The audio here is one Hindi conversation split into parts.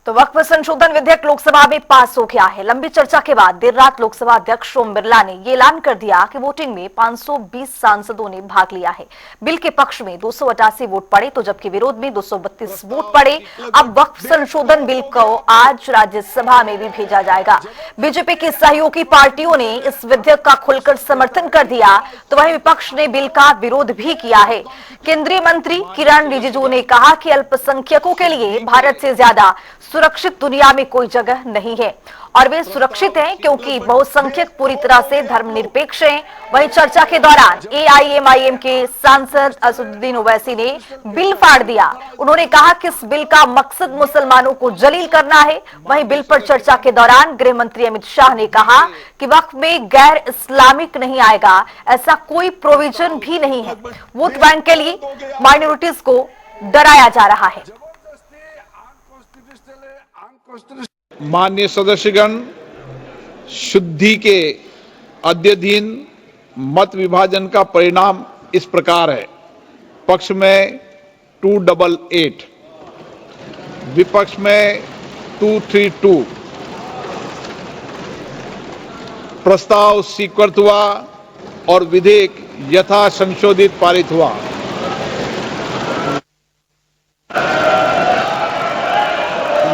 तो वक्फ संशोधन विधेयक लोकसभा में पास हो गया है। लंबी चर्चा के बाद देर रात लोकसभा अध्यक्ष ओम बिरला ने ये ऐलान कर दिया कि वोटिंग में 520 सांसदों ने भाग लिया है। बिल के पक्ष में 288 वोट पड़े तो जबकि विरोध में 232 वोट पड़े। अब वक्फ संशोधन बिल को आज राज्यसभा में भी भेजा जाएगा। बीजेपी की सहयोगी पार्टियों ने इस विधेयक का खुलकर समर्थन कर दिया तो वहीं विपक्ष ने बिल का विरोध भी किया है। केंद्रीय मंत्री किरण रिजिजू ने कहा कि अल्पसंख्यकों के लिए भारत से ज्यादा सुरक्षित दुनिया में कोई जगह नहीं है और वे सुरक्षित हैं क्योंकि बहुसंख्यक पूरी तरह से धर्मनिरपेक्ष हैं। वहीं चर्चा के दौरान एआईएमआईएम के सांसद असदुद्दीन ओवैसी ने बिल फाड़ दिया। उन्होंने कहा कि इस बिल का मकसद मुसलमानों को जलील करना है। वहीं बिल पर चर्चा के दौरान गृह मंत्री अमित शाह ने कहा कि वक्फ में गैर इस्लामिक नहीं आएगा, ऐसा कोई प्रोविजन भी नहीं है। वोट बैंक के लिए माइनॉरिटीज को डराया जा रहा है। माननीय सदस्यगण, शुद्धि के अद्यतन मत विभाजन का परिणाम इस प्रकार है। पक्ष में 288, विपक्ष में 232। प्रस्ताव स्वीकृत हुआ और विधेयक यथा संशोधित पारित हुआ।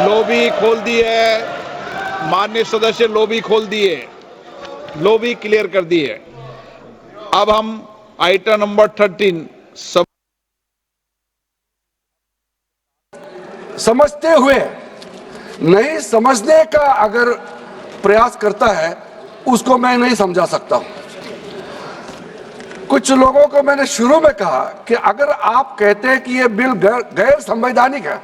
लॉबी खोल दी है माननीय सदस्य, लॉबी खोल दिए, लॉबी क्लियर कर दी है। अब हम आइटम नंबर 13 समझते हुए नहीं समझने का अगर प्रयास करता है उसको मैं नहीं समझा सकता हूं। कुछ लोगों को मैंने शुरू में कहा कि अगर आप कहते हैं कि यह बिल गैर संवैधानिक है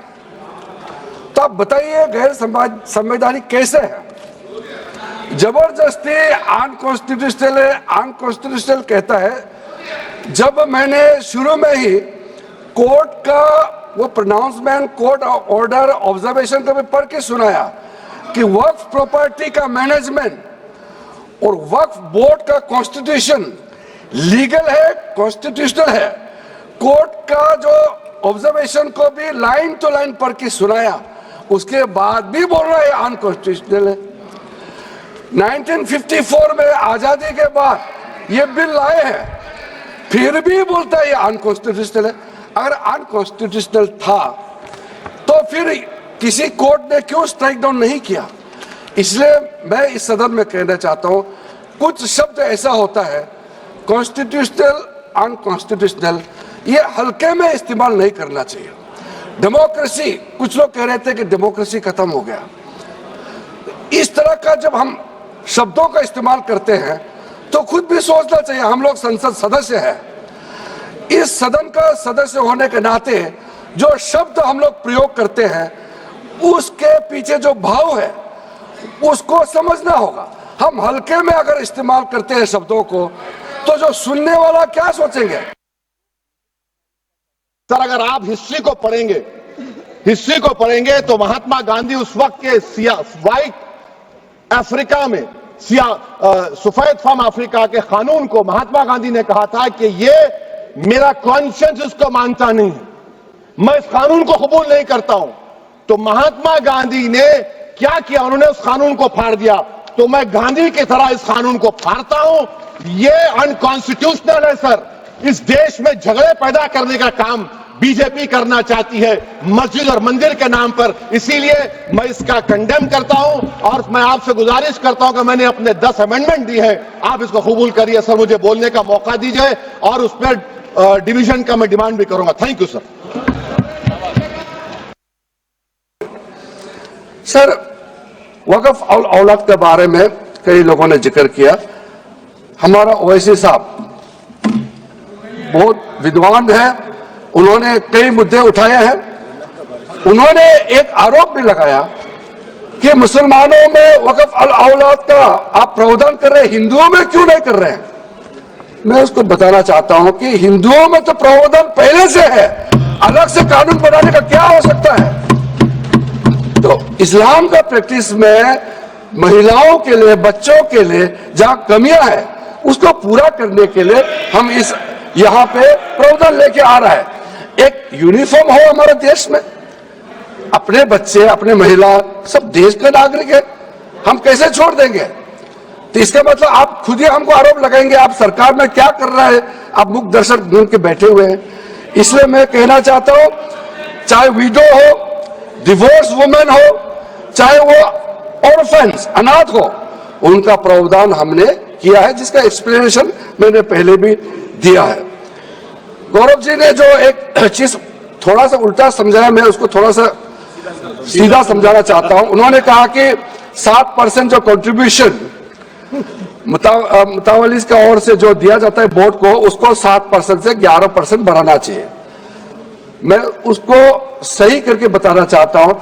तो आप बताइए गैर संवैधानिक कैसे है। जबरदस्ती अनकॉन्स्टिट्यूशनल है, अनकॉन्स्टिट्यूशनल कहता है। जब मैंने शुरू में ही कोर्ट का वो प्रोनाउंसमेंट, कोर्ट ऑर्डर, ऑब्जर्वेशन को भी पढ़ के सुनाया कि वक्फ प्रॉपर्टी का मैनेजमेंट और वक्फ बोर्ड का कॉन्स्टिट्यूशन लीगल है, कॉन्स्टिट्यूशनल है। कोर्ट का जो ऑब्जर्वेशन को भी लाइन टू लाइन पढ़ के सुनाया, उसके बाद भी बोल रहा है अनकॉन्स्टिट्यूशनल है। 1954 में आजादी के बाद ये बिल लाए हैं, फिर भी बोलता है ये अनकॉन्स्टिट्यूशनल है। अगर अनकॉन्स्टिट्यूशनल था तो फिर किसी कोर्ट ने क्यों स्ट्राइक डाउन नहीं किया। इसलिए मैं इस सदन में कहना चाहता हूं, कुछ शब्द ऐसा होता है कॉन्स्टिट्यूशनल, अनकॉन्स्टिट्यूशनल, ये हल्के में इस्तेमाल नहीं करना चाहिए। डेमोक्रेसी, कुछ लोग कह रहे थे कि डेमोक्रेसी खत्म हो गया। इस तरह का जब हम शब्दों का इस्तेमाल करते हैं तो खुद भी सोचना चाहिए। हम लोग संसद सदस्य हैं, इस सदन का सदस्य होने के नाते जो शब्द हम लोग प्रयोग करते हैं उसके पीछे जो भाव है उसको समझना होगा। हम हल्के में अगर इस्तेमाल करते हैं शब्दों को तो जो सुनने वाला क्या सोचेंगे। सर, अगर आप हिस्ट्री को पढ़ेंगे तो महात्मा गांधी उस वक्त के व्हाइट अफ्रीका में सफेद फार्म अफ्रीका के कानून को महात्मा गांधी ने कहा था कि ये मेरा कॉन्शियंस उसको मानता नहीं है, मैं इस कानून को कबूल नहीं करता हूं। तो महात्मा गांधी ने क्या किया, उन्होंने उस कानून को फाड़ दिया। तो मैं गांधी की तरह इस कानून को फाड़ता हूं। ये अनकॉन्स्टिट्यूशनल है सर। इस देश में झगड़े पैदा करने का काम बीजेपी करना चाहती है मस्जिद और मंदिर के नाम पर। इसीलिए मैं इसका कंडेम करता हूं और मैं आपसे गुजारिश करता हूं कि मैंने अपने 10 अमेंडमेंट दी है, आप इसको कबूल करिए सर। मुझे बोलने का मौका दीजिए और उस पर डिवीजन का मैं डिमांड भी करूंगा। Thank you sir. सर, वक्फ औलाद के बारे में कई लोगों ने जिक्र किया। हमारा ओवैसी साहब बहुत विद्वान है, उन्होंने कई मुद्दे उठाए हैं। उन्होंने एक आरोप भी लगाया कि मुसलमानों में वक्फ औलाद का आप प्रावधान कर रहे हैं, हिंदुओं में क्यों नहीं कर रहे हैं। मैं उसको बताना चाहता हूं कि हिंदुओं में तो प्रावधान पहले से है, अलग से कानून बनाने का क्या हो सकता है। तो इस्लाम का प्रैक्टिस में महिलाओं के लिए, बच्चों के लिए जहां कमियां है उसको पूरा करने के लिए हम इस यहाँ पे प्रावधान लेके आ रहा है। एक यूनिफॉर्म हो हमारे देश में, अपने बच्चे, अपने महिला सब देश के नागरिक है, हम कैसे छोड़ देंगे? तो इसका मतलब आप खुद ही हमको आरोप लगाएंगे आप सरकार में क्या कर रहा है, आप मुख दर्शक बन के बैठे हुए हैं। इसलिए मैं कहना चाहता हूं, चाहे विडो हो, डिवोर्स वुमेन हो, चाहे वो ऑर्फन्स अनाथ हो, उनका प्रावधान हमने किया है, जिसका एक्सप्लेनेशन मैंने पहले भी दिया है। गौरव जी ने जो एक चीज थोड़ा सा उल्टा समझाया, मैं उसको थोड़ा सा सीधा समझाना चाहता हूं। उन्होंने कहा कि 7% जो कंट्रीब्यूशन मुतावलिस का ओर से जो दिया जाता है बोर्ड को, उसको 7% से 11% बढ़ाना चाहिए। मैं उसको सही करके बताना चाहता हूं,